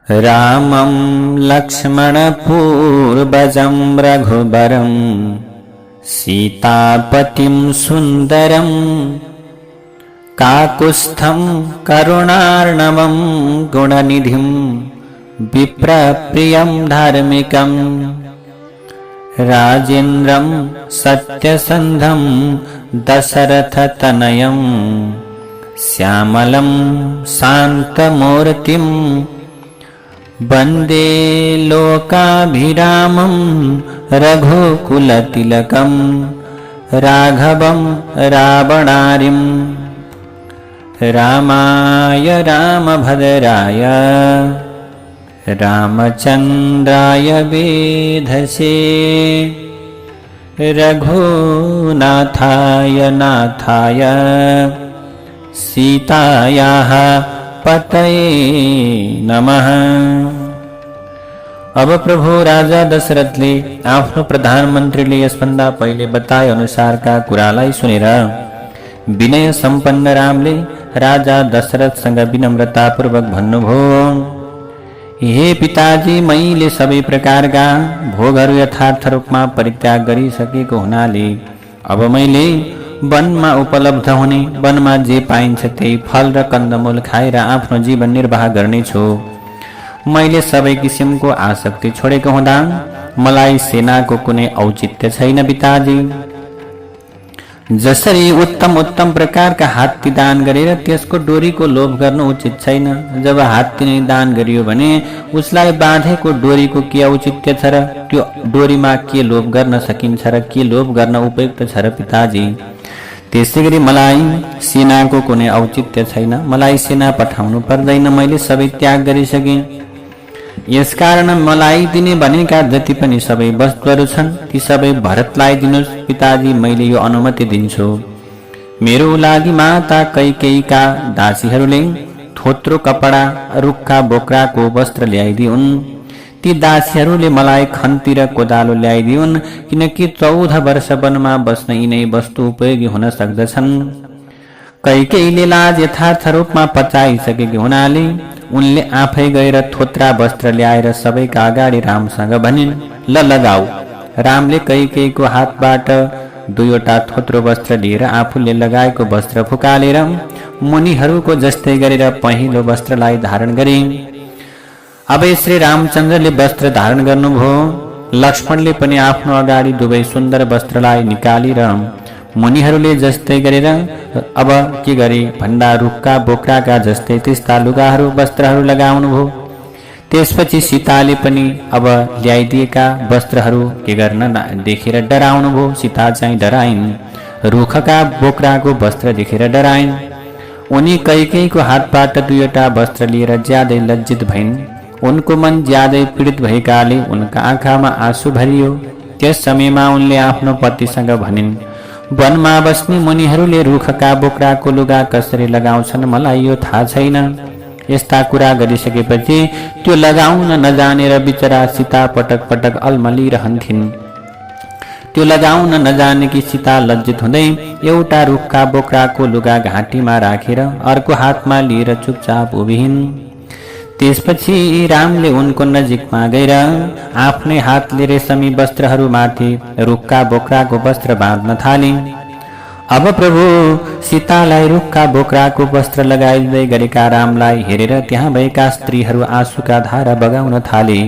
रामं लक्ष्मणपूर्वजं रघुबरं सीतापतिं सुन्दरं काकुत्स्थं करुणार्णवं गुणनिधिं विप्रप्रियं धार्मिकं राजेन्द्रं सत्यसन्धं दशरथतनयं श्यामलं शान्तमूर्तिं वन्दे लोकाभिरामं रघुकुलतिलकं राघवं रावणारिं रामाय रामभद्राय रामचन्द्राय वेधसे रघुनाथाय नाथाय सीतायाः पतये नमः। अब प्रभु राजा दशरथले आफ्नो प्रधानमन्त्रीले यसभन्दा पहिले बताए अनुसारका कुरालाई सुनेर विनय सम्पन्न रामले राजा दशरथसँग विनम्रतापूर्वक भन्नुभयो, हे पिताजी, मैले सबै प्रकारका भोगहरू यथार्थ रूपमा परित्याग गरिसकेको हुनाले अब मैले वनमा उपलब्ध हुने, वनमा जे पाइन्छ त्यही फल र कन्दमूल खाएर आफ्नो जीवन निर्वाह गर्नेछु। मैले सबै किसिमको आसक्ति छोडेको हुँदा मलाई सेनाको कुनै औचित्य छैन पिताजी। जसरी उत्तम उत्तम प्रकारका हात्ती दान गरेर त्यसको डोरीको लोभ गर्नु उचित छैन, जब हात्ती नै दान गरियो भने उसलाई बाँधेको डोरीको के औचित्य छ र त्यो डोरीमा के लोभ गर्न सकिन्छ र के लोभ गर्न उपयुक्त छ र पिताजी। त्यसैगरी मलाई सेनाको कुनै औचित्य छैन, मलाई सेना पठाउनु पर्दैन, मैले सबै त्याग गरिसकेँ। यसकारण मलाई दिने भनेका जति पनि सबै वस्तुहरू छन् ती सबै भरतलाई दिनुहोस् पिताजी, मैले यो अनुमति दिन्छु। मेरो लागि माता कैकेयीका दासीहरूले थोत्रो कपडा रुखा बोक्राको वस्त्र ल्याइदिउन्। ती दासीहरूले मलाई खन्ती र कोदालो ल्याइदिउन्, किनकि 14 वर्ष वनमा बस्न यिनै वस्तु उपयोगी हुन सक्दछन्। कैकेयीले लाज यथार्थ रूपमा पचाइसकेकी हुनाले उनले आफै गएर थोत्रा वस्त्र ल्याएर सबैका अगाडि रामसँग भनिन्, ल लगाऊ। रामले कैकेयीको हातबाट 2वटा थोत्रो वस्त्र लिएर आफूले लगाएको वस्त्र फुकालेर मुनिहरूको जस्तै गरेर पहिलो वस्त्रलाई धारण गरे। अब श्री रामचन्द्रले वस्त्र धारण गर्नुभयो। लक्ष्मणले पनि आफ्नो अगाडि दुवै सुन्दर वस्त्रलाई निकालेर मुनिहरूले जस्तै गरेर अब के गरे भन्दा रुखका बोक्राका जस्तै त्यस्ता लुगाहरू वस्त्रहरू लगाउनुभयो। त्यसपछि सीताले पनि अब ल्याइदिएका वस्त्रहरू के गर्न देखेर डराउनुभयो। सीता चाहिँ डराइन्, रुखका बोक्राको वस्त्र देखेर डराइन्। उनी कैकेयीको हातबाट 2वटा वस्त्र लिएर ज्यादै लज्जित भइन्। उनको मन ज्यादै पीडित भएकाले उनका आँखामा आँसु भरियो। त्यस समयमा उनले आफ्नो पतिसँग भनिन्, वनमा बस्ने मुनिहरूले रुखका बोक्राको लुगा कसरी लगाउँछन् मलाई यो थाहा छैन। यस्ता कुरा गरिसकेपछि त्यो लगाउन नजानेर बिचरा सीता पटक पटक अल्मलिरहन्थिन्। त्यो लगाउन नजानेकी सीता लज्जित हुँदै एउटा रुखका बोक्राको लुगा घाँटीमा राखेर अर्को हातमा लिएर चुपचाप उभिन्। त्यसपछि रामले उनको नजिकमा गएर आफ्नै हातले रेशमी वस्त्रहरूमाथि रुखका बोक्राको वस्त्र बाँध्न थाले। अब प्रभु सीतालाई रुखका बोक्राको वस्त्र लगाइँदै गरेका रामलाई हेरेर त्यहाँ भएका स्त्रीहरू आँसुका धारा बगाउन थाले।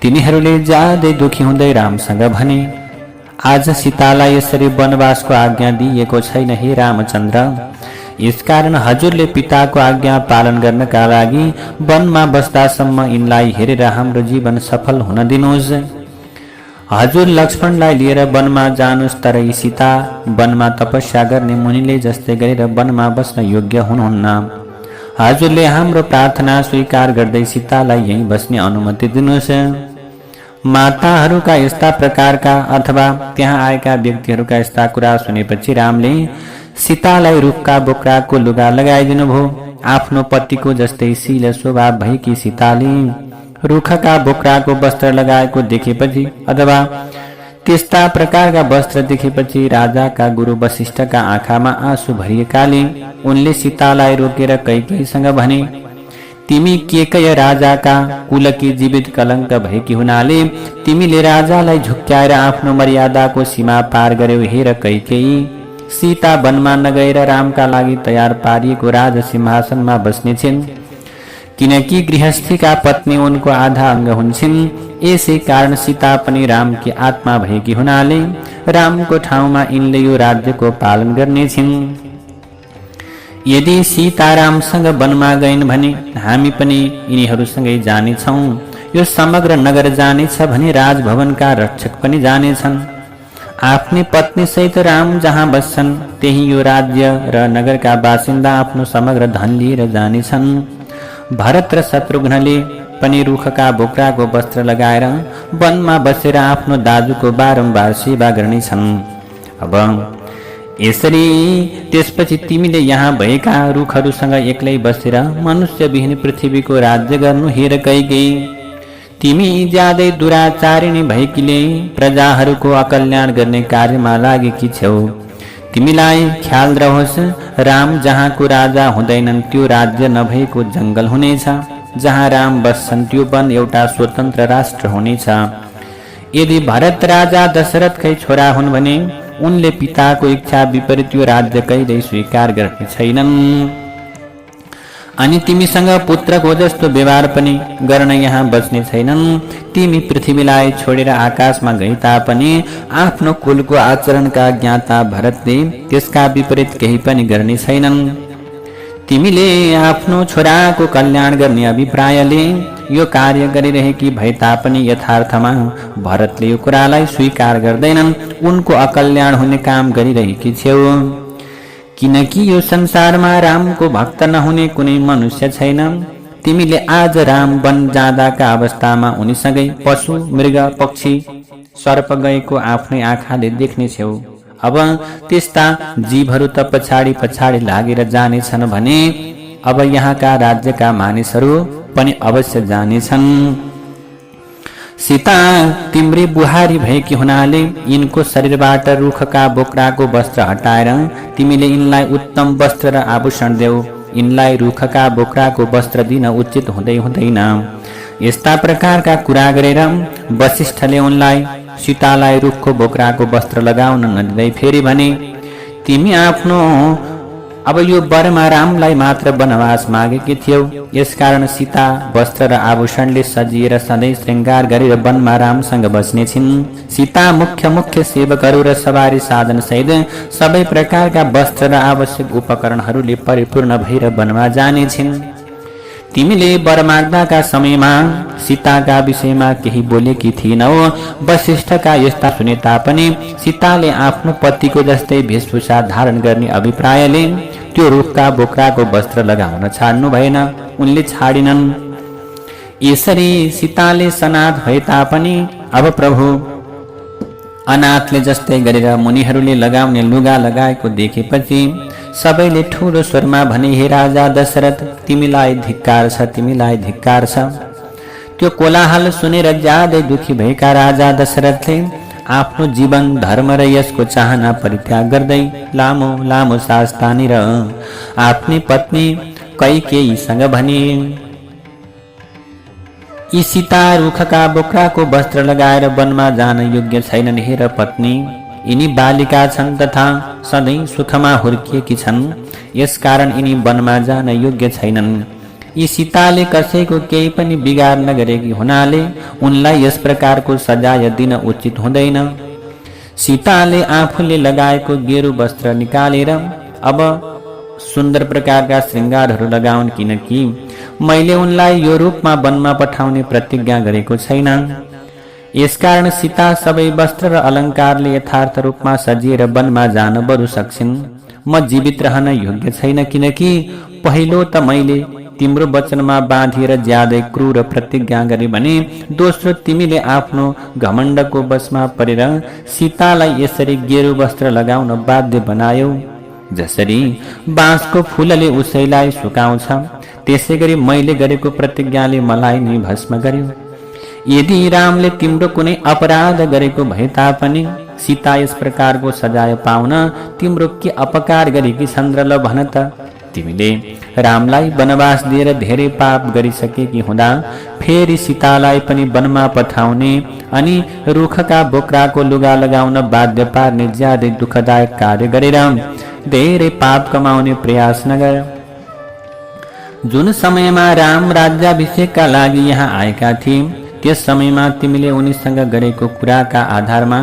तिनीहरूले ज्यादै दुखी हुँदै रामसँग भने, आज सीतालाई यसरी वनवासको आज्ञा दिएको छैन हे रामचन्द्र। यसकारण हजुरले पिताको आज्ञा पालन गर्नका लागि वनमा बस्दासम्म यिनलाई हेरेर हाम्रो जीवन सफल हुन दिनुहोस्। हजुर लक्ष्मणलाई लिएर वनमा जानुहोस्, तर यी सीता वनमा तपस्या गर्ने मुनिले जस्तै गरेर वनमा बस्न योग्य हुनुहुन्न। हजुरले हाम्रो प्रार्थना स्वीकार गर्दै सीतालाई यहीँ बस्ने अनुमति दिनुहोस्। माताहरूका यस्ता प्रकारका अथवा त्यहाँ आएका व्यक्तिहरूका यस्ता कुरा सुनेपछि रामले सीतालाई रुखका बोक्राको लुगा लगाइदिनु भयो। आफ्नो पतिको जस्तै शील स्वभाव भएकी सीताले रुखका बोक्राको वस्त्र लगाएको देखेपछि अथवा त्यस्ता प्रकारका वस्त्र देखेपछि राजाका गुरु वशिष्ठका आँखामा आँसु भरिएकाले उनले सीतालाई रोकेर कैकेयीसँग भने, तिमी केकय राजाका कुलकी जीवित कलङ्क भएकी हुनाले तिमीले राजालाई झुक्क्याएर आफ्नो मर्यादाको सीमा पार गर्यौ। हेर कैकेयी, सीता वनमा नगएर रामका लागि तयार पारिएको राज सिंहासनमा बस्ने छिन्, किनकि गृहस्थीका पत्नी उनको आधा अङ्ग हुन्छन्। यसै कारण सीता पनि रामकी आत्मा भएकी हुनाले रामको ठाउँमा यिनले यो राज्यको पालन गर्नेछिन्। यदि सीता रामसँग वनमा गइन् भने हामी पनि यिनीहरूसँगै जानेछौँ। यो समग्र नगर जानेछ भने राजभवनका रक्षक पनि जानेछन्। आफ्नी पत्नी सहित राम जहाँ बस्छन् त्यही यो राज्य र नगरका बासिन्दा आफ्नो समग्र धन लिएर जानेछन्। भरत र शत्रुघ्नले पनि रुखका बोक्राको वस्त्र लगाएर वनमा बसेर आफ्नो दाजुको बारम्बार सेवा गर्नेछन्। अब यसरी त्यसपछि तिमीले यहाँ भएका रुखहरूसँग एक्लै बसेर मनुष्यविहीन पृथ्वीको राज्य गर्नु। हेर कैकेयी, तिमी ज्यादै दुराचारिणी भएकीले प्रजाहरूको अकल्याण गर्ने कार्यमा लागेकी छौ। तिमीलाई ख्याल रहोस्, राम जहाँको राजा हुँदैनन् त्यो राज्य नभएको जङ्गल हुनेछ। जहाँ राम बस्छन् त्यो वन एउटा स्वतन्त्र राष्ट्र हुनेछ। यदि भरत राजा दशरथकै छोरा हुन् भने उनले पिताको इच्छा विपरीत यो राज्य कहिल्यै स्वीकार गर्ने छैनन्। अनि तिमीसँग पुत्रको जस्तो व्यवहार पनि गर्न यहाँ बच्ने छैनन्। तिमी पृथ्वीलाई छोडेर आकाशमा गए तापनि आफ्नो कुलको आचरणका ज्ञाता भरतले त्यसका विपरीत केही पनि गर्ने छैनन्। तिमीले आफ्नो छोराको कल्याण गर्ने अभिप्रायले यो कार्य गरिरहेकी भए तापनि यथार्थमा भरतले यो कुरालाई स्वीकार गर्दैनन्। उनको अकल्याण हुने काम गरिरहेकी छेउ, किनकि यो संसारमा रामको भक्त नहुने कुनै मनुष्य छैन। तिमीले आज राम वन जाँदाका अवस्थामा उनीसँगै पशु, मृग, पक्षी, सर्प गएको आफ्नै आँखाले देख्ने छेउ। अब त्यस्ता जीवहरू त पछाडि पछाडि लागेर जानेछन् भने अब यहाँका राज्यका मानिसहरू पनि अवश्य जानेछन्। सीता तिम्री बुहारी भएकी हुनाले यिनको शरीरबाट रुखका बोक्राको वस्त्र हटाएर तिमीले यिनलाई उत्तम वस्त्र र आभूषण देऊ। यिनलाई रुखका बोक्राको वस्त्र दिन उचित हुँदैन। यस्ता प्रकारका कुरा गरेर वशिष्ठले उनलाई सीतालाई रुखको बोक्राको वस्त्र लगाउन नदिँदै फेरि भने, तिमी आफ्नो अब यो वरमा रामलाई मात्र वनवास मागेकी थियौ। यसकारण सीता वस्त्र र आभूषणले सजिएर सधैँ श्रृङ्गार गरेर वनमा रामसँग बस्ने छिन्। सीता मुख्य सेवकहरू र सवारी साधन सहित सबै प्रकारका वस्त्र र आवश्यक उपकरणहरूले परिपूर्ण भएर वनमा जाने छिन्। तिमीले वर माग्दाका समयमा सीताका विषयमा केही बोलेकी थिएनौ। वशिष्ठका यस्ता सुने तापनि सीताले आफ्नो पतिको जस्तै वेशभूषा धारण गर्ने अभिप्रायले त्यो रुखका बोक्राको वस्त्र लगाउन छाड्नु भएन। उनले छाडिनन्। यसरी सीताले सनाथ भए तापनि अब प्रभु अनाथले जस्तै गरेर मुनिहरूले लगाउने लुगा लगाएको देखेपछि सबैले ठूलो स्वरमा भने, हे राजा दशरथ, तिमीलाई धिक्कार छ, तिमीलाई धिक्कार छ। त्यो कोलाहल सुनेर ज्यादै दुखी भएका राजा दशरथले आफ्नो जीवन, धर्म र यसको चाहना परित्याग गर्दै लामो लामो सास तानेर आफ्नी पत्नी कैकेयीसँग भने, यी सीता रुखका बोक्राको वस्त्र लगाएर वनमा जान योग्य छैनन्। हेर पत्नी, यिनी बालिका छन् तथा सधैँ सुखमा हुर्किएकी छन्। यसकारण यिनी वनमा जान योग्य छैनन्। यी सीताले कसैको केही पनि बिगार नगरेकी हुनाले उनलाई यस प्रकारको सजाय दिन उचित हुँदैन। सीताले आफूले लगाएको गेरु वस्त्र निकालेर अब सुन्दर प्रकारका श्रृङ्गारहरू लगाउन्, किनकि मैले उनलाई यो रूपमा वनमा पठाउने प्रतिज्ञा गरेको छैन। यसकारण सीता सबै वस्त्र र अलङ्कारले यथार्थ रूपमा सजिएर वनमा जान बरु सक्छिन्। म जीवित रहन योग्य छैन, किनकि पहिलो त मैले तिम्रो वचनमा बाँधिएर ज्यादै क्रूर प्रतिज्ञा गरे भने दोस्रो तिमीले आफ्नो घमण्डको वशमा परेर सीतालाई यसरी गेरु वस्त्र लगाउन बाध्य बनायौ। जसरी बाँसको फूलले उसैलाई सुकाउँछ त्यसै गरी मैले गरेको प्रतिज्ञाले मलाई नै भस्म गर्यो। यदि रामले तिम्रो कुनै अपराध गरेको भए तापनि सीता यस प्रकारको सजाय पाउन तिम्रो के अपकार गरेकी छन् र ल भन त। तिमीले रामलाई वनवास दिएर धेरै पाप गरिसकेकी हुँदा फेरि सीतालाई पनि वनमा पठाउने अनि रुखका बोक्राको लुगा लगाउन बाध्य पार्ने ज्यादै दुःखदायक कार्य गरेर धेरै पाप कमाउने प्रयास नगर। जुन समयमा राम राज्याभिषेकका लागि यहाँ आएका थिए त्यस समयमा तिमीले उनीसँग गरेको कुराका आधारमा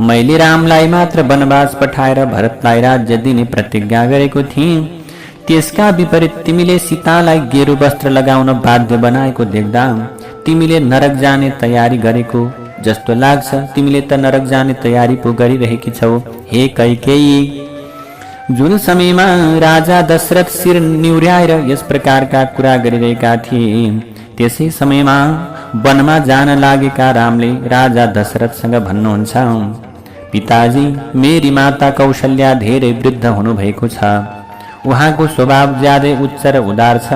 मैले रामलाई मात्र वनवास पठाएर भरतलाई राज्य दिने प्रतिज्ञा गरेको थिएँ। त्यसका विपरीत तिमीले सीतालाई गेरु वस्त्र लगाउन बाध्य बनाएको देख्दा तिमीले नरक जाने तयारी गरेको जस्तो लाग्छ। तिमीले त नरक जाने तयारी पो गरिरहेकी छौ हे कैकेयी। जुन समयमा राजा दशरथ शिर निहुर्याएर यस प्रकारका कुरा गरिरहेका थिए त्यसै समयमा वनमा जान लागेका रामले राजा दशरथसँग भन्नुहुन्छ, पिताजी, मेरी माता कौशल्या धेरै वृद्ध हुनुभएको छ। उहाँको स्वभाव ज्यादै उच्च र उदार छ।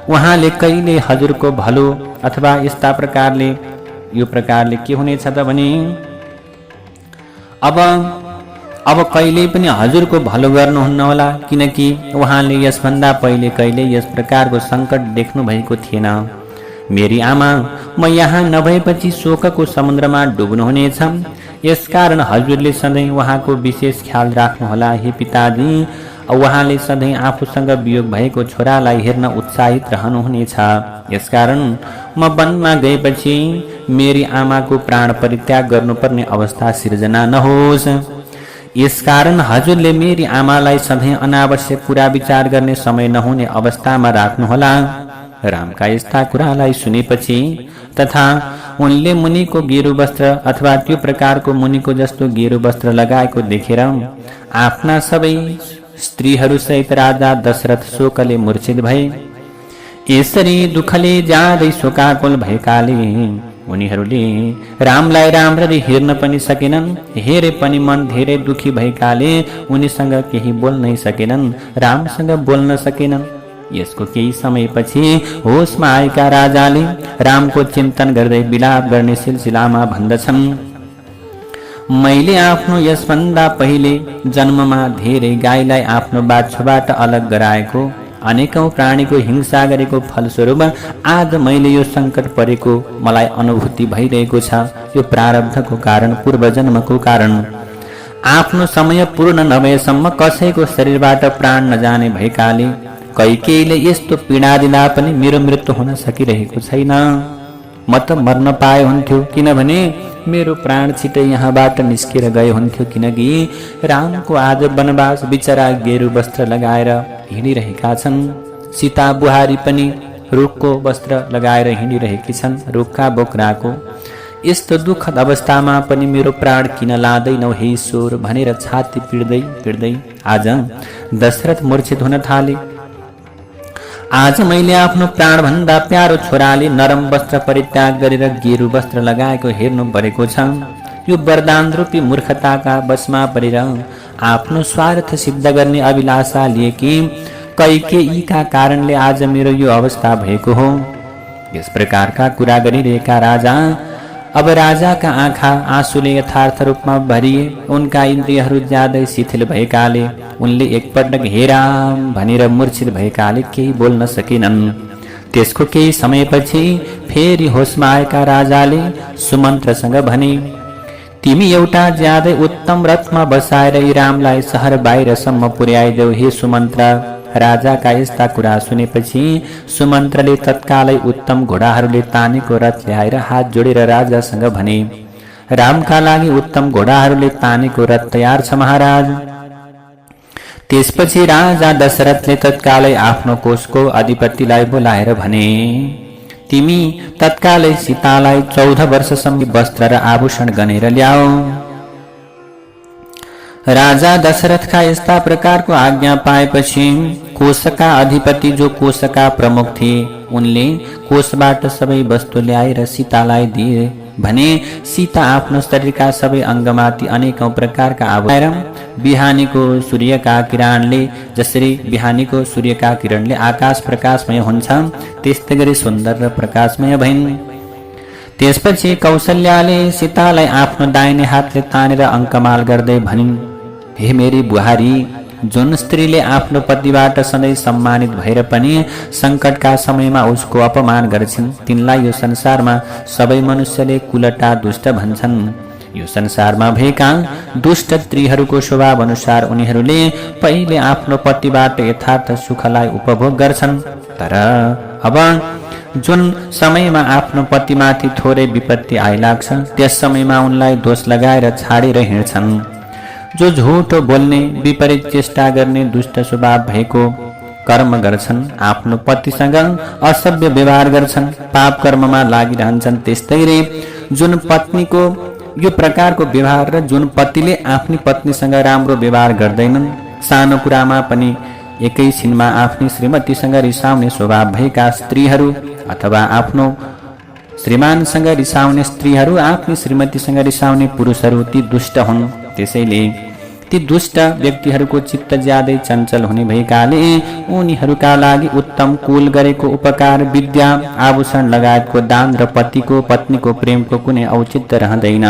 उहाँले कहिले हजुरको भलो अथवा यस्ता प्रकारले यो प्रकारले के हुनेछ त भने अब कहिले पनि हजुरको भलो गर्नुहुन्न होला, किनकि उहाँले यसभन्दा पहिले कहिले यस प्रकारको सङ्कट देख्नु भएको थिएन। मेरी आमा, म यहाँ नभएपछि शोकको समुद्रमा डुब्नुहुनेछ। यसकारण हजुरले सधैँ उहाँको विशेष ख्याल राख्नुहोला हे पिताजी। उहाँले सधैँ आफूसँग वियोग भएको छोरालाई हेर्न उत्साहित रहनुहुनेछ। यसकारण म वनमा गएपछि मेरी आमाको प्राण परित्याग गर्नुपर्ने अवस्था सिर्जना नहोस्। यसकारण हजुरले मेरी आमालाई सधैँ अनावश्यक कुरा विचार गर्ने समय नहुने अवस्थामा राख्नुहोला। रामका यस्ता कुरालाई सुनेपछि तथा उनले मुनिको गेरु वस्त्र अथवा त्यो प्रकारको मुनिको जस्तो गेरु वस्त्र लगाएको देखेर आफ्ना सबै स्त्रीहरूसहित राजा दशरथ शोकले मूर्छित भए। यसरी दुःखले ज्यादै शोकाकुल भएकाले उनीहरूले रामलाई राम्ररी हेर्न पनि सकेनन्। हेरे पनि मन धेरै दुखी भएकाले उनीसँग केही बोल्नै सकेनन्, रामसँग बोल्न सकेनन्। यसको केही समयपछि होसमा आएका राजाले रामको चिन्तन गर्दै विलाप गर्ने सिलसिलामा भन्दछन्, मैले आफ्नो यसभन्दा पहिले जन्ममा धेरै गाईलाई आफ्नो बाछोबाट अलग गराएको, अनेकौं प्राणीको हिंसा गरेको फलस्वरूप आज मैले यो सङ्कट परेको मलाई अनुभूति भइरहेको छ। यो प्रारब्धको कारण, पूर्वजन्मको कारण। आफ्नो समय पूर्ण नभएसम्म कसैको शरीरबाट प्राण नजाने भएकाले कैकेयीले यस्तो पीडा दिँदा पनि मेरो मृत्यु हुन सकिरहेको छैन। म त मर्न पाए हुन्थ्यो, किनभने मेरो प्राण छिटै यहाँबाट निस्केर गए हुन्थ्यो। किनकि रामको आज वनवास बिचरा गेरु वस्त्र लगाएर हिँडिरहेका छन्। सीता बुहारी पनि रुखको वस्त्र लगाएर हिँडिरहेकी छन्, रुखका बोक्राको। यस्तो दुःखद अवस्थामा पनि मेरो प्राण किन लाँदैनौ हे ईश्वर भनेर छाती पिड्दै पिड्दै आज दशरथ मूर्छित हुन थाले। आज मैले आफ्नो प्राणभन्दा प्यारो छोराले नरम वस्त्र परित्याग गरेर गेरु वस्त्र लगाएको हेर्नु परेको छ। यो वरदान रूपी मूर्खताका वशमा परेर आफ्नो स्वार्थ सिद्ध गर्ने अभिलाषा लिएकी कैकेयीका कारणले आज मेरो यो अवस्था भएको हो। यस प्रकारका कुरा गरिरहेका राजा अब राजाका आँखा आँसुले यथार्थ रूपमा भरिए। उनका इन्द्रियहरू ज्यादै शिथिल भएकाले उनले एकपटक हे राम भनेर मूर्छित भएकाले केही बोल्न सकेनन्। त्यसको केही समयपछि फेरि होसमा आएका राजाले सुमन्त्रसँग भने, तिमी एउटा ज्यादै उत्तम रथमा बसाएर यी रामलाई सहर बाहिरसम्म पुर्याइदेऊ हे सुमन्त्र। राजाका यस्ता कुरा सुनेपछि सुमन्त्रले तत्कालै उत्तम घोडाहरूले तानेको रथ ल्याएर हात जोडेर राजासँग भने, रामका लागि उत्तम घोडाहरूले तानेको रथ तयार छ महाराज। त्यसपछि राजा दशरथले तत्कालै आफ्नो कोषको अधिपतिलाई बोलाएर भने, तिमी तत्कालै सीतालाई 14 वर्षसम्म वस्त्र र आभूषण गनेर ल्याऊ। राजा दशरथका यस्ता प्रकारको आज्ञा पाएपछि कोषका अधिपति जो कोषका प्रमुख थिए उनले कोषबाट सबै वस्तु ल्याएर सीतालाई दिए भने सीता आफ्नो शरीरका सबै अङ्गमाथि अनेकौं प्रकारका आभूषण बिहानीको सूर्यका किरणले जसरी बिहानीको सूर्यका किरणले आकाश प्रकाशमय हुन्छ त्यस्तै गरी सुन्दर र प्रकाशमय भइन्। त्यसपछि कौशल्याले सीतालाई आफ्नो दाहिने हातले तानेर अङ्कमाल गर्दै भनिन्, हे मेरी बुहारी, जुन स्त्रीले आफ्नो पतिबाट सधैँ सम्मानित भएर पनि सङ्कटका समयमा उसको अपमान गर्छिन् तिनलाई यो संसारमा सबै मनुष्यले कुलटा दुष्ट भन्छन्। यो संसारमा भएका दुष्ट स्त्रीहरूको स्वभाव अनुसार उनीहरूले पहिले आफ्नो पतिबाट यथार्थ सुखलाई उपभोग गर्छन्, तर अब जुन समयमा आफ्नो पतिमाथि थोरै विपत्ति आइलाग्छ त्यस समयमा उनलाई दोष लगाएर छाडेर हिँड्छन्। जो झुटो बोल्ने, विपरीत चेष्टा गर्ने, दुष्ट स्वभाव भएको कर्म गर्छन्, आफ्नो पतिसँग असभ्य व्यवहार गर्छन्, पाप कर्ममा लागिरहन्छन्, त्यस्तै जुन पत्नीको यो प्रकारको व्यवहार र जुन पतिले आफ्नी पत्नीसँग राम्रो व्यवहार गर्दैनन्, सानो कुरामा पनि एकैछिनमा आफ्नी श्रीमतीसँग रिसाउने स्वभाव भएका स्त्रीहरू अथवा आफ्नो श्रीमानसँग रिसाउने स्त्रीहरू, आफ्नी श्रीमतीसँग रिसाउने पुरुषहरू ती दुष्ट हुन्। त्यसैले ती दुष्ट व्यक्तिहरूको चित्त ज्यादै चञ्चल हुने भएकाले उनीहरूका लागि उत्तम कुल गरेको उपकार, विद्या, आभूषण लगायतको दान र पतिको पत्नीको प्रेमको कुनै औचित्य रहँदैन।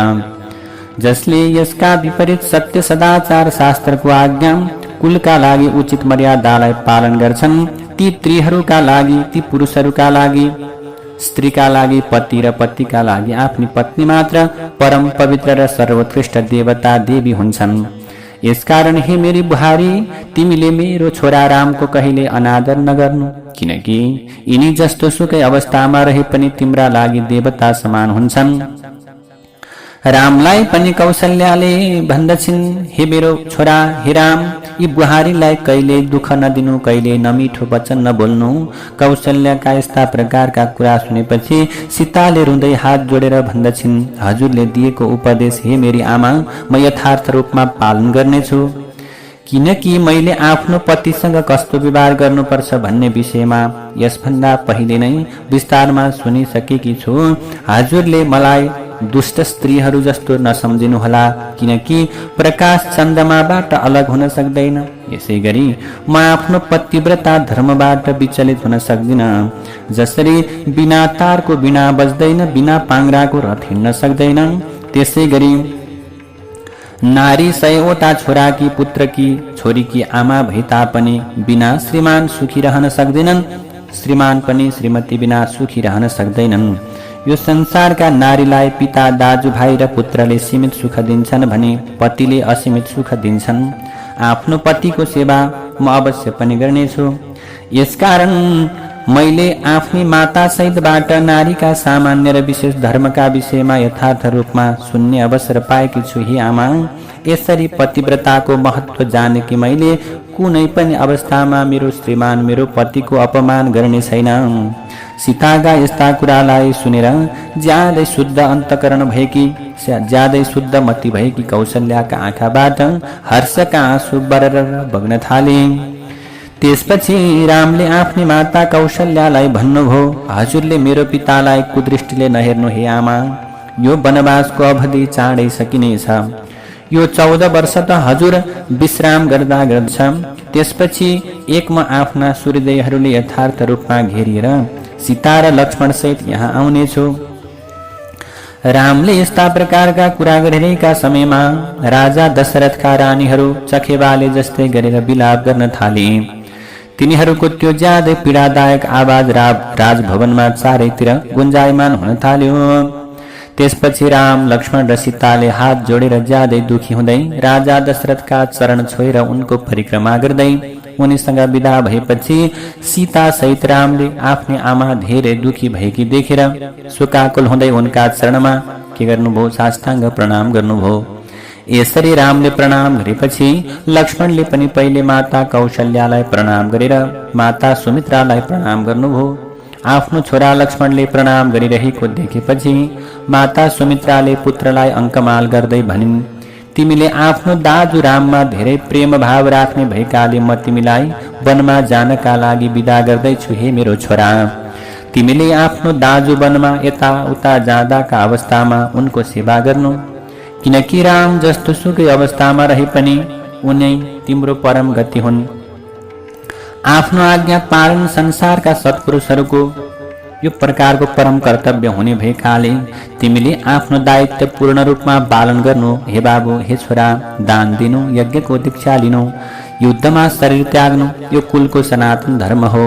जसले यसका विपरीत सत्य, सदाचार, शास्त्रको आज्ञा, कुलका लागि उचित मर्यादालाई पालन गर्छन्, ती स्त्रीहरूका लागि, ती पुरुषहरूका लागि, स्त्रीका लागि पति र पतिका लागि आफ्नी पत्नी मात्र परम पवित्र र सर्वोत्कृष्ट देवता देवी हुन्छन्। यसकारण हे मेरी बुहारी, तिमीले मेरो छोरा रामको कहिले अनादर नगर्नु, किनकि यिनी जस्तो सुकै अवस्थामा रहे पनि तिम्रा लागि देवता समान हुन्छन्। रामलाई पनि कौशल्याले भन्दछिन्, हे मेरो छोरा, हे राम, यी बुहारीलाई कहिले दुःख नदिनु, कहिले नमिठो वचन नबोल्नु। कौशल्याका यस्ता प्रकारका कुरा सुनेपछि सीताले रुँदै हात जोडेर भन्दछिन्, हजुरले दिएको उपदेश हे मेरी आमा म यथार्थ रूपमा पालन गर्नेछु, किनकि मैले आफ्नो पतिसँग कस्तो व्यवहार गर्नुपर्छ भन्ने विषयमा यसभन्दा पहिले नै विस्तारमा सुनिसकेकी छु। हजुरले मलाई दुष्ट स्त्रीहरू जस्तो नसम्झिनुहोला, किनकि प्रकाश चन्द्रमाबाट अलग हुन सक्दैन। यसै गरी म आफ्नो पतिव्रता धर्मबाट विचलित हुन सक्दिन। जसरी बिना तारको बिना बज्दैन, बिना पाङ्राको रथ हिँड्न सक्दैन, त्यसै गरी नारी 100वटा छोराकी, पुत्रकी, छोरीकी आमा भए तापनि बिना श्रीमान सुखी रहन सक्दैनन्, श्रीमान पनि श्रीमती बिना सुखी रहन सक्दैनन्। यो संसारका नारीलाई पिता, दाजुभाइ र पुत्रले सीमित सुख दिन्छन् भने पतिले असीमित सुख दिन्छन्। आफ्नो पतिको सेवा म अवश्य पनि गर्नेछु। यसकारण मैले आफ्नी माता सहितबाट नारीका सामान्य र विशेष धर्मका विषयमा यथार्थ रूपमा सुन्ने अवसर पाएकी छु। हे आमा, यसरी पतिव्रताको महत्व जानेकी मैले कुनै पनि अवस्थामा मेरो श्रीमान, मेरो पतिको अपमान गर्ने छैन। सीताका यस्ता कुरालाई सुनेर ज्यादै शुद्ध अन्तकरण भएकी, ज्यादै शुद्ध मति भएकी कौशल्याका आँखाबाट हर्षका आँसु बरर बग्न थाले। त्यसपछि रामले आफ्नी माता कौशल्यालाई भन्नुभयो, हजुरले मेरो पितालाई कुदृष्टिले नहेर्नु हे आमा, यो वनवासको अवधि चाँडै सकिनेछ। यो 14 वर्ष त हजुर विश्राम गर्दा गर्छ, त्यसपछि एक म आफ्ना सूर्यदेवहरूले यथार्थ रूपमा घेरिएर सीता र लक्ष्मण सहित यहाँ आउनेछु। रामले यस्ता प्रकारका कुरा गरिरहेका समयमा राजा दशरथका रानीहरू चखेबाले जस्तै गरेर विलाप गर्न थाले। तिनीहरूको त्यो ज्यादै पीडादायक आवाज राजभवनमा चारैतिर गुन्जायमान हुन थाल्यो। त्यसपछि राम, लक्ष्मण र सीताले हात जोडेर ज्यादै दुखी हुँदै राजा दशरथका चरण छोएर उनको परिक्रमा गर्दै उनीसँग विदा भएपछि सीता सहित रामले आफ्नी आमा धेरै दुखी भएकी देखेर शोकाकुल हुँदै उनका चरणमा के गर्नुभयो? साष्टाङ्ग प्रणाम गर्नुभयो। यसरी रामले प्रणाम गरेपछि लक्ष्मणले पनि पहिले माता कौशल्यालाई प्रणाम गरेर माता सुमित्रालाई प्रणाम गर्नुभयो। आफ्नो छोरा लक्ष्मणले प्रणाम गरिरहेको देखेपछि माता सुमित्राले पुत्रलाई अङ्कमाल गर्दै भनिन्, तिमीले आफ्नो दाजु राममा धेरै प्रेम भाव राख्ने भएकाले म तिमीलाई वनमा जानका लागि विदा गर्दैछु। हे मेरो छोरा, तिमीले आफ्नो दाजु वनमा यता उता जाँदाका अवस्थामा उनको सेवा गर्नु, किनकि राम जस्तो सुकै अवस्थामा रहे पनि उनै तिम्रो परम गति हुन्। आफ्नो आज्ञा पालन संसारका सत्पुरुषहरूको यो प्रकारको परम कर्तव्य हुने भएकाले तिमीले आफ्नो दायित्व पूर्ण रूपमा पालन गर्नु। हे बाबु, हे छोरा, दान दिनु, यज्ञको दीक्षा लिनु, युद्धमा शरीर त्याग्नु यो कुलको सनातन धर्म हो।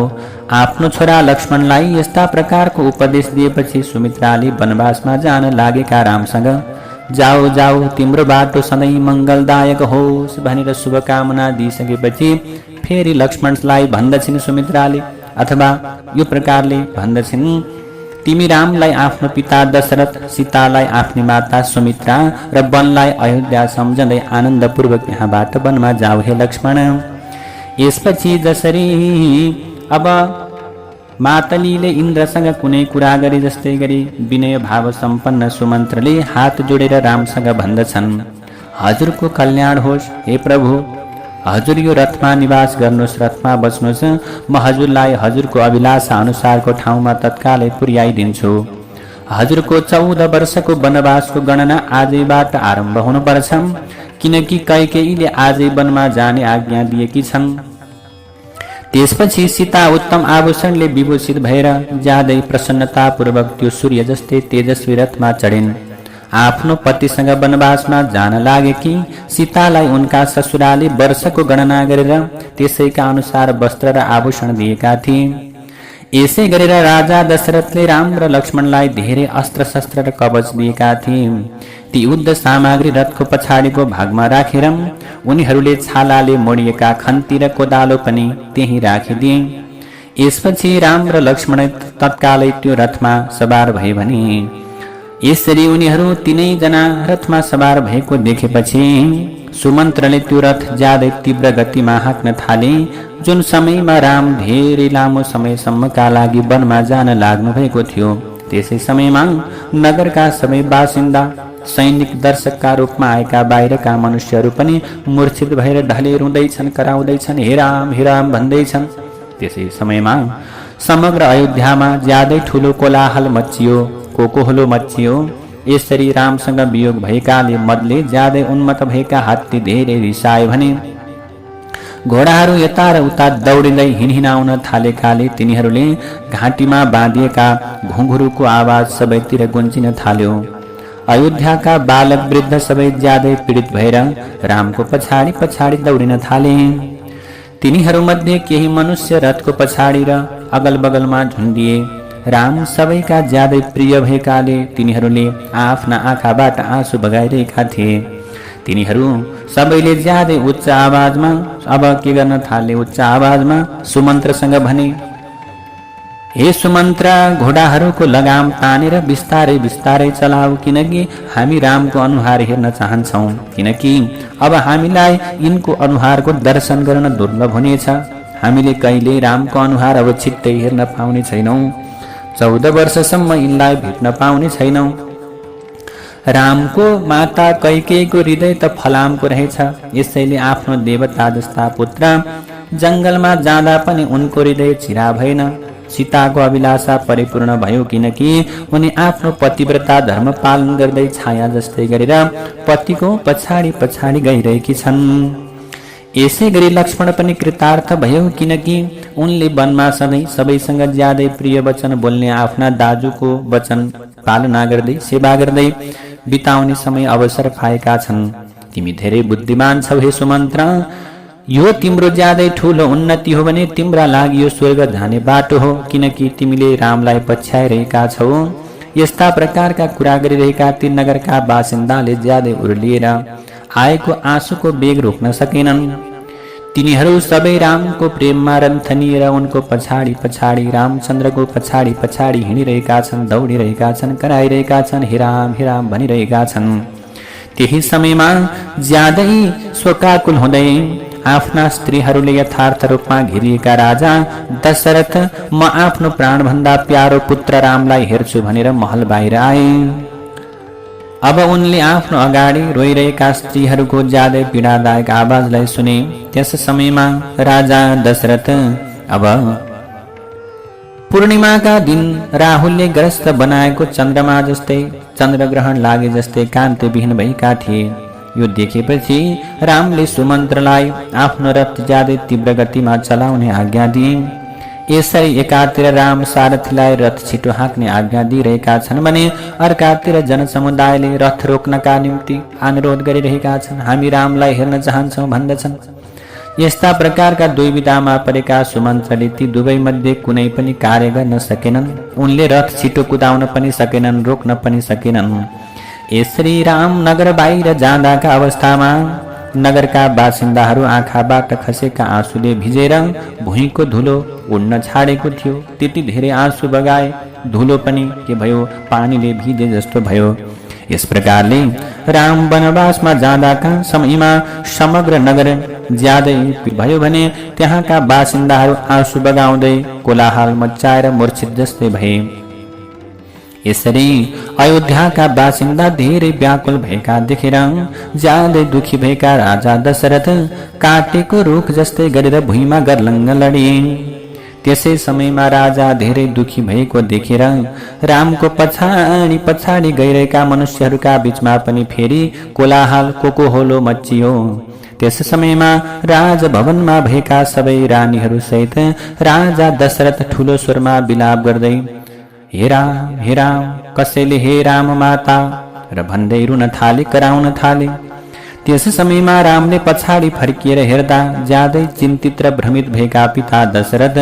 आफ्नो छोरा लक्ष्मणलाई यस्ता प्रकारको उपदेश दिएपछि सुमित्राले वनवासमा जान लागेका रामसँग जाऊ जाऊ तिम्रो बाटो सधैँ मङ्गलदायक होस् भनेर शुभकामना दिइसकेपछि फेरि लक्ष्मणलाई भन्दछिन् सुमित्राले, अथवा यो प्रकारले भन्दछिन्, तिमी रामलाई आफ्नो पिता दशरथ, सीतालाई आफ्नी माता सुमित्रा र वनलाई अयोध्या सम्झँदै आनन्दपूर्वक यहाँबाट वनमा जाऊ हे लक्ष्मण। यसपछि जसरी अब मातलीले इन्द्रसँग कुनै कुरा गरे जस्तै गरी विनय भाव सम्पन्न सुमन्त्रले हात जोडेर रामसँग भन्दछन्, हजुरको कल्याण होस् हे प्रभु, हजुर यो रथमा निवास गर्नुहोस्, रथमा बस्नुहोस्, म हजुरलाई हजुरको अभिलाषा अनुसारको ठाउँमा तत्कालै पुर्याइदिन्छु। हजुरको 14 वर्षको वनवासको गणना आजैबाट आरम्भ हुनुपर्छ, किनकि कैकेयीले आजै वनमा जाने आज्ञा दिएकी छन्। त्यसपछि सीता उत्तम आभूषणले विभूषित भएर ज्यादै प्रसन्नतापूर्वक त्यो सूर्य जस्तै तेजस्वी रथमा चढिन्। आफ्नो पतिसँग वनवासमा जान लागेकी सीतालाई उनका ससुराले वर्षको गणना गरेर त्यसैका अनुसार वस्त्र र आभूषण दिएका थिए। यसै गरेर राजा दशरथले राम र लक्ष्मणलाई धेरै अस्त्र शस्त्र र कवच दिएका थिए। ती युद्ध सामग्री रथको पछाडिको भागमा राखेर उनीहरूले छालाले मोडिएका खन्ती र कोदालो पनि त्यही राखिदिए। यसपछि राम र लक्ष्मण तत्कालै त्यो रथमा सवार भए भने यसरी उनीहरू तीनैजना रथमा सवार भएको देखेपछि सुमन्त्रले त्यो रथ ज्यादै तीव्र गतिमा हाँक्न थाले। जुन समयमा राम धेरै लामो समयसम्मका लागि वनमा जान लाग्नु भएको थियो, त्यसै समयमा नगरका सबै बासिन्दा, सैनिक, दर्शकका रूपमा आएका बाहिरका मनुष्यहरू पनि मूर्छित भएर ढले रुँदैछन्, कराउँदैछन्, हे राम भन्दैछन्। त्यसै समयमा समग्र अयोध्यामा ज्यादै ठुलो कोलाहल मचियो, कोकोहलो मचियो। यसरी रामसँग वियोग भएकाले मदले ज्यादै उन्मत्त भएका हात्ती धेरै रिसाए भने घोडाहरू यता र उता दौडिँदै हिँडाउन थालेकाले तिनीहरूले घाँटीमा बाँधिएका घुँघुरुको आवाज सबैतिर गुन्जिन थाल्यो। अयोध्याका बालक वृद्ध सबै ज्यादै पीडित भएर रामको पछाडि पछाडि दौडिन थाले। तिनीहरूमध्ये केही मनुष्य रथको पछाडि र अगल बगलमा झुन्डिए। राम सबैका ज्यादै प्रिय भएकाले तिनीहरूले आफ्ना आँखाबाट आँसु बगाइरहेका थिए। तिनीहरू सबैले ज्यादै उच्च आवाजमा अब के गर्न थाले, उच्च आवाजमा सुमन्त्रसँग भने, हे सुमन्त्र, घोडाहरूको लगाम तानेर बिस्तारै बिस्तारै चलाऊ, किनकि हामी रामको अनुहार हेर्न चाहन्छौँ, किनकि अब हामीलाई यिनको अनुहारको दर्शन गर्न दुर्लभ हुनेछ। हामीले कहिले रामको अनुहार अब छिट्टै हेर्न पाउने छैनौँ। 14 वर्षसम्म यिनलाई भेट्न पाउने छैनौँ। रामको माता कैकेयीको हृदय त फलामको रहेछ, यसैले आफ्नो देवता जस्ता पुत्र जङ्गलमा जाँदा पनि उनको हृदय चिरा भएन। सीताको अभिलाषा परिपूर्ण भयो, किनकि उनी आफ्नो पतिव्रता धर्म पालन गर्दै छाया जस्तै गरेर पतिको पछाडि पछाडि गइरहेकी छन्। यसै गरी लक्ष्मण पनि कृतार्थ भयो, किनकि उनले वनमा सधैँ सबैसँग ज्यादै प्रिय वचन बोल्ने आफ्ना दाजुको वचन पालना गर्दै सेवा गर्दै बिताउने समय अवसर पाएका छन्। तिमी धेरै बुद्धिमान छौ हे सुमन्त्र, यो तिम्रो ज्यादै ठुलो उन्नति हो भने तिम्रा लागि यो स्वर्ग जाने बाटो हो, किनकि तिमीले रामलाई पछ्याइरहेका छौ। यस्ता प्रकारका कुरा गरिरहेका ती नगरका बासिन्दाले ज्यादै उर्लिएर आएको आँसुको वेग रोक्न सकेनन्। तिनीहरू सबै रामको प्रेममा रन्थनिएर उनको पछाडि पछाडि रामचन्द्रको पछाडि पछाडि हिँडिरहेका छन्, दौडिरहेका छन्, कराइरहेका छन्, हे राम भनिरहेका छन्। त्यही समयमा ज्यादै शोकाकुल हुँदै आफ्ना स्त्रीहरूले यथार्थ रूपमा घेरिएका राजा दशरथ म आफ्नो प्राणभन्दा प्यारो पुत्र रामलाई हेर्छु भनेर महल बाहिर आए। अब उनले आफ्नो अगाडि रोइरहेका स्त्रीहरूको ज्यादै पीडादायक आवाजलाई सुने। त्यस समयमा राजा दशरथ अब पूर्णिमाका दिन राहुलले ग्रस्त बनाएको चन्द्रमा जस्तै, चन्द्रग्रहण लागे जस्तै कान्तिविहीन भएका थिए। यो देखेपछि रामले सुमन्त्रलाई आफ्नो रथ ज्यादै तीव्र गतिमा चलाउने आज्ञा दिए। यसरी एकातिर राम सारथीलाई रथ छिटो हाँक्ने आज्ञा दिइरहेका छन् भने अर्कातिर जनसमुदायले रथ रोक्नका निम्ति अनुरोध गरिरहेका छन्। हामी रामलाई हेर्न चाहन्छौँ भन्दछन्। यस्ता प्रकारका दुई विधामा परेका सुमन्त्रले ती दुवै मध्ये कुनै पनि कार्य गर्न सकेनन्। उनले रथ छिटो कुदाउन पनि सकेनन्, रोक्न पनि सकेनन्। यसरी राम नगर बाहिर जाँदाका अवस्थामा नगरका बासिन्दाहरू आँखाबाट खसेका आँसुले भिजेर भुइँको धुलो उड्न छाडेको थियो। त्यति धेरै आँसु बगाए, धुलो पनि के भयो, पानीले भिजे जस्तो भयो। यस प्रकारले राम वनवासमा जाँदाका समयमा समग्र नगर ज्यादै भयो भने त्यहाँका बासिन्दाहरू आँसु बगाउँदै कोलाहल मचाएर मूर्छित जस्तै भए। यसरी अयोध्याका बासिन्दा धेरै व्याकुल भएका देखेर ज्यादै दुखी भएका राजा दशरथ काटेको रुख जस्तै गरेर भुइँमा गर्लङ्ग लडे। त्यसै समयमा राजा धेरै दुखी भएको देखेर रामको पछाडि पछाडि गइरहेका मनुष्यहरूका बीचमा पनि फेरि कोलाहल कोकोहोलो मचियो। त्यस समयमा राजभवनमा भएका सबै रानीहरू सहित राजा दशरथ ठूलो स्वरमा विलाप गर्दै हे राम कसैले हे राम माता र भन्दै रुन थाले, कराउन थाले। त्यस समयमा रामले पछाडि फर्किएर हेर्दा ज्यादै चिन्तित र भ्रमित भएका पिता दशरथ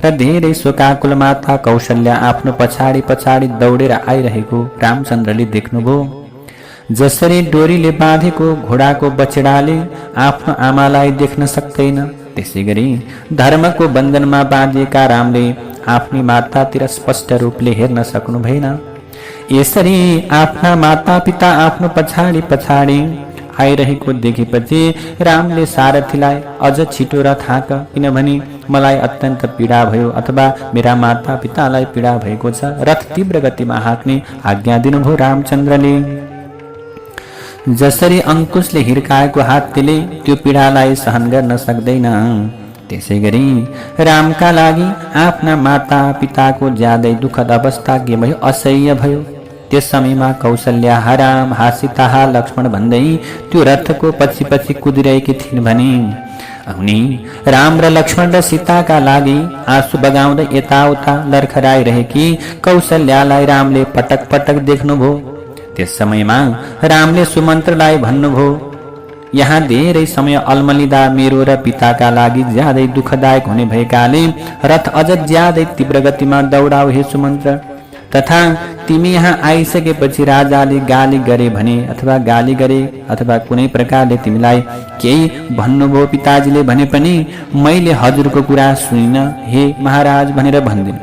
र धेरै शोकाकुल माता कौशल्या आफ्नो पछाडि पछाडि दौडेर आइरहेको रामचन्द्रले देख्नुभयो। जसरी डोरीले बाँधेको घोडाको बछडाले आफ्नो आमालाई देख्न सक्दैन, त्यसै गरी धर्मको बन्धनमा बाँधिएका रामले आफ्नी मातातिर स्पष्ट रूपले हेर्न सक्नु भएन। यसरी आफ्ना माता पिता आफ्नो पछाडि पछाडि आइरहेको देखेपछि रामले सारथीलाई अझ छिटो रथ हाँक, किनभने मलाई अत्यन्त पीडा भयो अथवा मेरा माता पितालाई पीडा भएको छ। रथ तीव्र गतिमा हाँक्ने आज्ञा दिनुभयो रामचन्द्रले। जसरी अंकुशले हिर्काएको हात्तीले त्यो पीडालाई सहन गर्न सक्दैन, त्यसै गरी रामका लागि आफ्ना माता पिताको ज्यादै दुःखद अवस्था के भयो, असह्य भयो। त्यस समयमा कौशल्या हराम हासिताहा लक्ष्मण भन्दै त्यो रथको पछि पछि कुदिरहेकी थिइन् भने उनी राम र लक्ष्मण र सीताका लागि आँसु बगाउँदै यताउता लर्खराइरहेकी कौशल्यालाई रामले पटक पटक देख्नुभयो। त्यस समयमा रामले सुमन्त्रलाई भन्नुभयो, यहाँ धेरै समय अल्मलिँदा मेरो र पिताका लागि ज्यादै दुःखदायक हुने भएकाले रथ अझ ज्यादै तीव्र गतिमा दौडाऊ हे सुमन्त्र। तथा तिमी यहाँ आइसकेपछि राजाले गाली गरे भने अथवा कुनै प्रकारले तिमीलाई केही भन्नुभयो पिताजीले भने पनि मैले हजुरको कुरा सुनिन हे महाराज भनेर भन्दिन।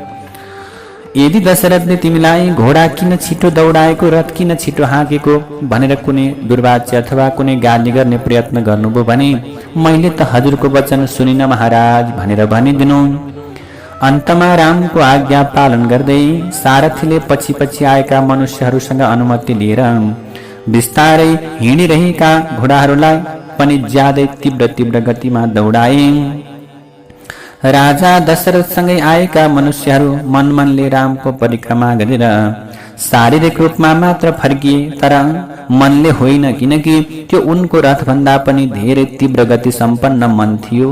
यदि दशरथले तिमीलाई घोडा किन छिटो दौडाएको, रथ किन छिटो हाँकेको भनेर कुनै दुर्वाच्य अथवा कुनै गाली गर्ने प्रयत्न गर्नुभयो भने मैले त हजुरको वचन सुनिन महाराज भनेर भनिदिनु। अन्तमा रामको आज्ञा पालन गर्दै सारथीले पछि पछि आएका मनुष्यहरूसँग अनुमति लिएर बिस्तारै हिँडिरहेका घोडाहरूलाई पनि ज्यादै तीव्र गतिमा दौडाए। राजा दशरथसँगै आएका मनुष्यहरू मनले रामको परिक्रमा गरेर शारीरिक रूपमा मात्र फर्किए, तर मनले होइन, किनकि त्यो उनको रथभन्दा पनि धेरै तीव्र गति सम्पन्न मन थियो।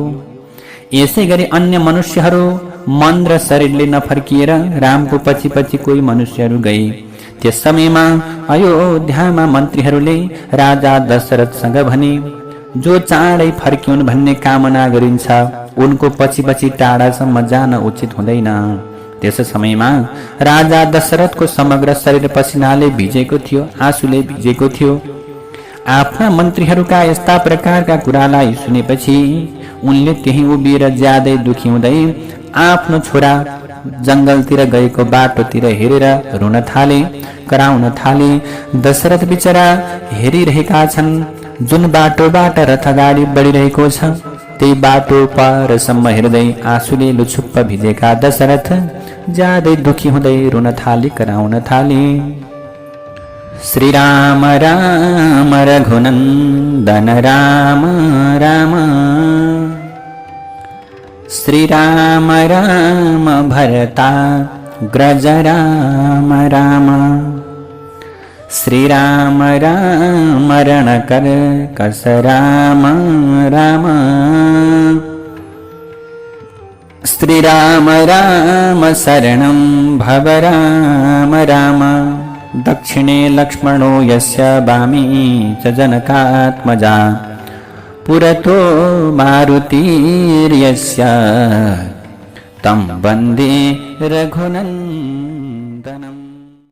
यसै गरी अन्य मनुष्यहरू मन र शरीरले नफर्किएर रामको पछि पछि कोही मनुष्यहरू गए। त्यस समयमा अयोध्यामा मन्त्रीहरूले राजा दशरथसँग भने, जो चाँडै फर्किउन् भन्ने कामना गरिन्छ उनको पछि पछि टाढासम्म जान उचित हुँदैन। त्यस समयमा राजा दशरथको समग्र शरीर पसिनाले भिजेको थियो, आँसुले भिजेको थियो। आफ्ना मन्त्रीहरूका यस्ता प्रकारका कुरालाई सुनेपछि उनले त्यही उभिएर ज्यादै दुखी हुँदै आफ्नो छोरा जंगलतिर गएको बाटोतिर हेरेर रुन थाले, कराउन थाले। दशरथ बिचरा हेरिरहेका छन्, जुन बाटोबाट रथगाडी बढिरहेको छ त्यही बाटो परसम्म हेर्दै आँसुले लुछुप्प भिजेका दशरथ ज्यादै दुखी हुँदै रुन थाले, कराउन थाले। श्रीराम राम रघुनन्दन राम राम, श्रीराम राम भरता ग्रज राम राम, श्रीराम राम रणकर कस राम राम, श्रीराम राम शरणं भव राम राम, दक्षिणे लक्ष्मणो यस्य वामी च जनकात्मजा, पुरतो मारुतिर्यस्य तं वन्दे रघुनन्दनम्।